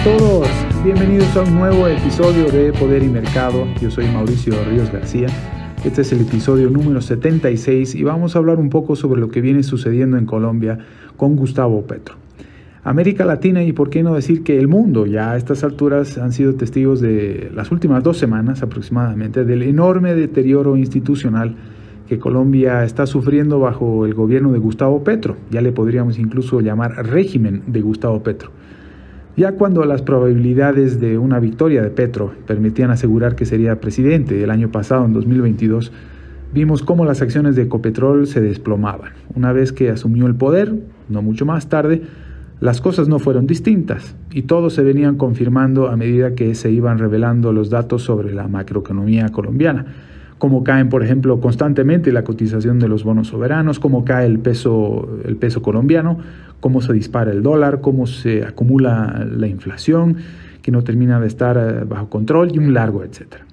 todos, bienvenidos a un nuevo episodio de Poder y Mercado. Yo soy Mauricio Ríos García. Este es el episodio número 76 y vamos a hablar un poco sobre lo que viene sucediendo en Colombia con Gustavo Petro. América Latina y por qué no decir que el mundo ya a estas alturas han sido testigos de las últimas 2 semanas aproximadamente del enorme deterioro institucional que Colombia está sufriendo bajo el gobierno de Gustavo Petro. Ya le podríamos incluso llamar régimen de Gustavo Petro. Ya cuando las probabilidades de una victoria de Petro permitían asegurar que sería presidente el año pasado, en 2022, vimos cómo las acciones de Ecopetrol se desplomaban. Una vez que asumió el poder, no mucho más tarde, las cosas no fueron distintas y todos se venían confirmando a medida que se iban revelando los datos sobre la macroeconomía colombiana. Cómo caen, por ejemplo, constantemente la cotización de los bonos soberanos, cómo cae el peso colombiano, cómo se dispara el dólar, cómo se acumula la inflación, que no termina de estar bajo control y un largo etcétera.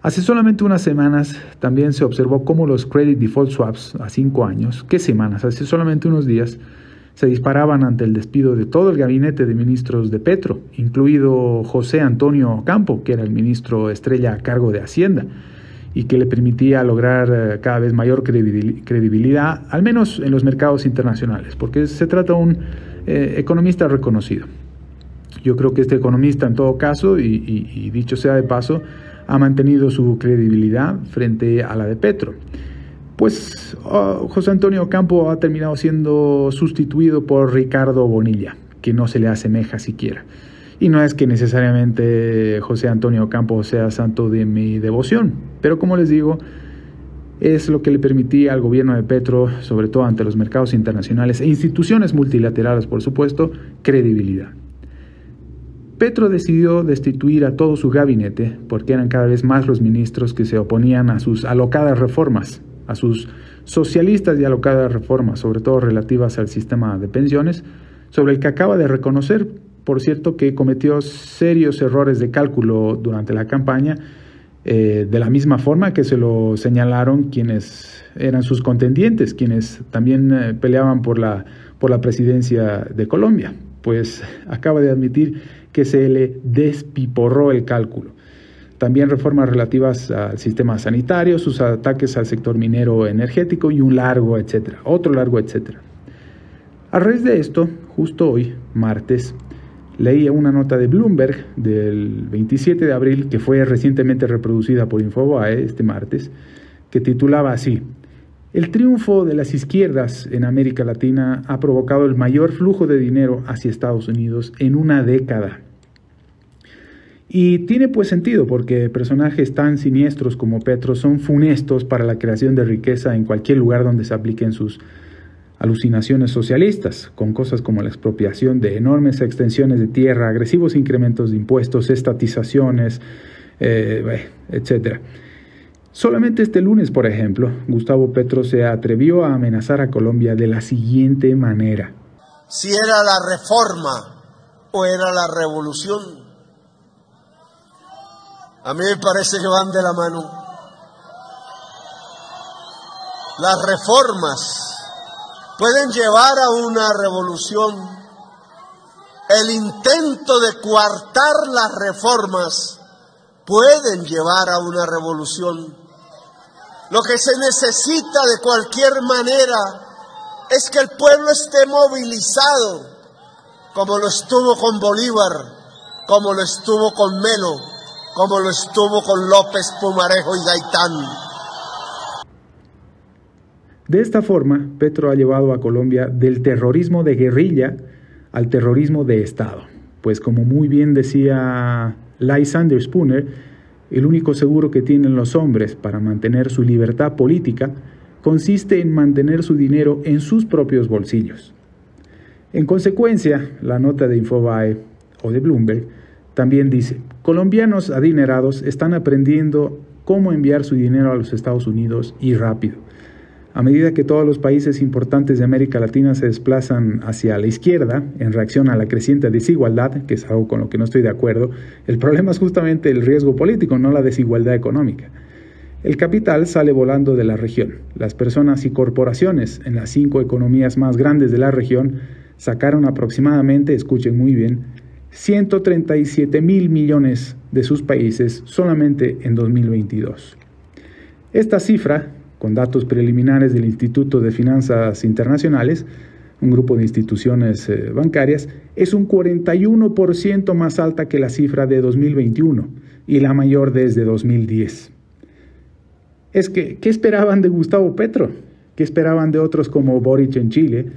Hace solamente unas semanas también se observó cómo los credit default swaps a 5 años, ¿qué semanas? Hace solamente unos días, se disparaban ante el despido de todo el gabinete de ministros de Petro, incluido José Antonio Ocampo, que era el ministro estrella a cargo de Hacienda, y que le permitía lograr cada vez mayor credibilidad, al menos en los mercados internacionales, porque se trata de un economista reconocido. Yo creo que este economista, en todo caso, y dicho sea de paso, ha mantenido su credibilidad frente a la de Petro. Pues José Antonio Ocampo ha terminado siendo sustituido por Ricardo Bonilla, que no se le asemeja siquiera. Y no es que necesariamente José Antonio Ocampo sea santo de mi devoción, pero como les digo, es lo que le permitía al gobierno de Petro, sobre todo ante los mercados internacionales e instituciones multilaterales, por supuesto, credibilidad. Petro decidió destituir a todo su gabinete porque eran cada vez más los ministros que se oponían a sus alocadas reformas, a sus socialistas y alocadas reformas, sobre todo relativas al sistema de pensiones, sobre el que acaba de reconocer, por cierto, que cometió serios errores de cálculo durante la campaña, de la misma forma que se lo señalaron quienes eran sus contendientes, quienes también peleaban por la presidencia de Colombia. Pues acaba de admitir que se le despiporró el cálculo. También reformas relativas al sistema sanitario, sus ataques al sector minero energético y un largo etcétera, otro largo etcétera. A raíz de esto, justo hoy, martes, leí una nota de Bloomberg del 27 de abril, que fue recientemente reproducida por Infobae este martes, que titulaba así: el triunfo de las izquierdas en América Latina ha provocado el mayor flujo de dinero hacia Estados Unidos en una década. Y tiene pues sentido, porque personajes tan siniestros como Petro son funestos para la creación de riqueza en cualquier lugar donde se apliquen sus alucinaciones socialistas, con cosas como la expropiación de enormes extensiones de tierra, agresivos incrementos de impuestos, estatizaciones, etc. Solamente este lunes, por ejemplo, Gustavo Petro se atrevió a amenazar a Colombia de la siguiente manera: si era la reforma o era la revolución. A mí me parece que van de la mano. Las reformas pueden llevar a una revolución. El intento de coartar las reformas pueden llevar a una revolución. Lo que se necesita de cualquier manera es que el pueblo esté movilizado, como lo estuvo con Bolívar, como lo estuvo con Melo, como lo estuvo con López, Pumarejo y Gaitán. De esta forma, Petro ha llevado a Colombia del terrorismo de guerrilla al terrorismo de Estado. Pues como muy bien decía Lysander Spooner, el único seguro que tienen los hombres para mantener su libertad política consiste en mantener su dinero en sus propios bolsillos. En consecuencia, la nota de Infobae o de Bloomberg también dice: colombianos adinerados están aprendiendo cómo enviar su dinero a los Estados Unidos y rápido. A medida que todos los países importantes de América Latina se desplazan hacia la izquierda en reacción a la creciente desigualdad, que es algo con lo que no estoy de acuerdo, el problema es justamente el riesgo político, no la desigualdad económica. El capital sale volando de la región. Las personas y corporaciones en las 5 economías más grandes de la región sacaron aproximadamente, escuchen muy bien, 137.000 millones de sus países solamente en 2022. Esta cifra, con datos preliminares del Instituto de Finanzas Internacionales, un grupo de instituciones bancarias, es un 41% más alta que la cifra de 2021 y la mayor desde 2010. ¿Qué esperaban de Gustavo Petro? ¿Qué esperaban de otros como Boric en Chile,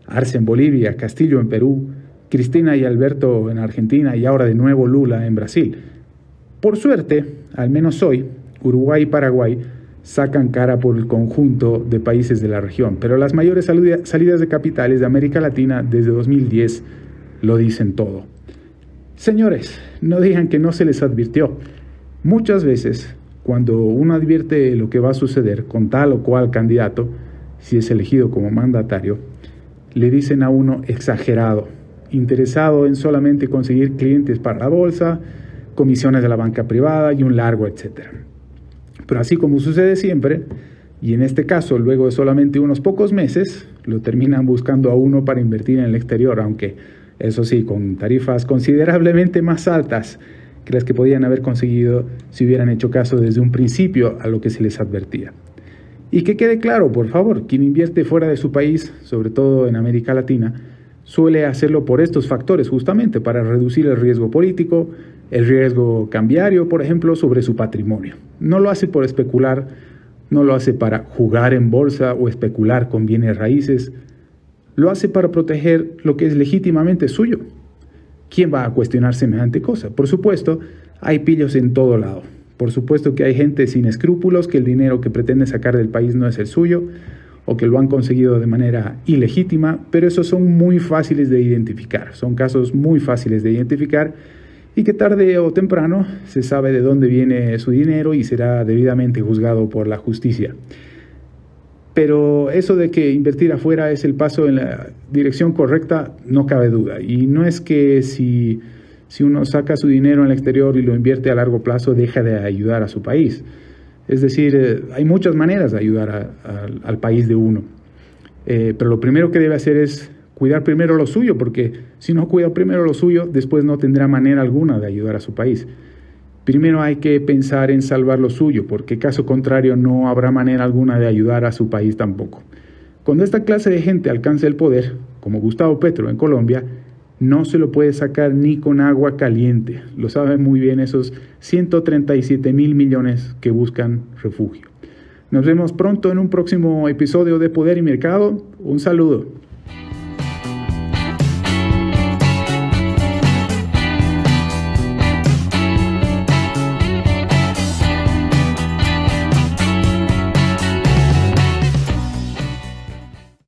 Arce en Bolivia, Castillo en Perú, Cristina y Alberto en Argentina y ahora de nuevo Lula en Brasil? Por suerte, al menos hoy, Uruguay y Paraguay sacan cara por el conjunto de países de la región, pero las mayores salidas de capitales de América Latina desde 2010 lo dicen todo. Señores, no digan que no se les advirtió. Muchas veces, cuando uno advierte lo que va a suceder con tal o cual candidato, si es elegido como mandatario, le dicen a uno exagerado, interesado en solamente conseguir clientes para la bolsa, comisiones de la banca privada y un largo etcétera. Pero así como sucede siempre, y en este caso luego de solamente unos pocos meses, lo terminan buscando a uno para invertir en el exterior, aunque eso sí, con tarifas considerablemente más altas que las que podían haber conseguido si hubieran hecho caso desde un principio a lo que se les advertía. Y que quede claro, por favor, quien invierte fuera de su país, sobre todo en América Latina, suele hacerlo por estos factores, justamente para reducir el riesgo político, el riesgo cambiario, por ejemplo, sobre su patrimonio. No lo hace por especular, no lo hace para jugar en bolsa o especular con bienes raíces, lo hace para proteger lo que es legítimamente suyo. ¿Quién va a cuestionar semejante cosa? Por supuesto, hay pillos en todo lado. Por supuesto que hay gente sin escrúpulos, que el dinero que pretende sacar del país no es el suyo, o que lo han conseguido de manera ilegítima, pero esos son muy fáciles de identificar, son casos muy fáciles de identificar y que tarde o temprano se sabe de dónde viene su dinero y será debidamente juzgado por la justicia. Pero eso de que invertir afuera es el paso en la dirección correcta, no cabe duda. Y no es que si uno saca su dinero en el exterior y lo invierte a largo plazo, deja de ayudar a su país. Es decir, hay muchas maneras de ayudar al país de uno. Pero lo primero que debe hacer es cuidar primero lo suyo, porque si no cuida primero lo suyo, después no tendrá manera alguna de ayudar a su país. Primero hay que pensar en salvar lo suyo, porque caso contrario no habrá manera alguna de ayudar a su país tampoco. Cuando esta clase de gente alcance el poder, como Gustavo Petro en Colombia, no se lo puede sacar ni con agua caliente. Lo saben muy bien esos 137.000 millones que buscan refugio. Nos vemos pronto en un próximo episodio de Poder y Mercado. Un saludo.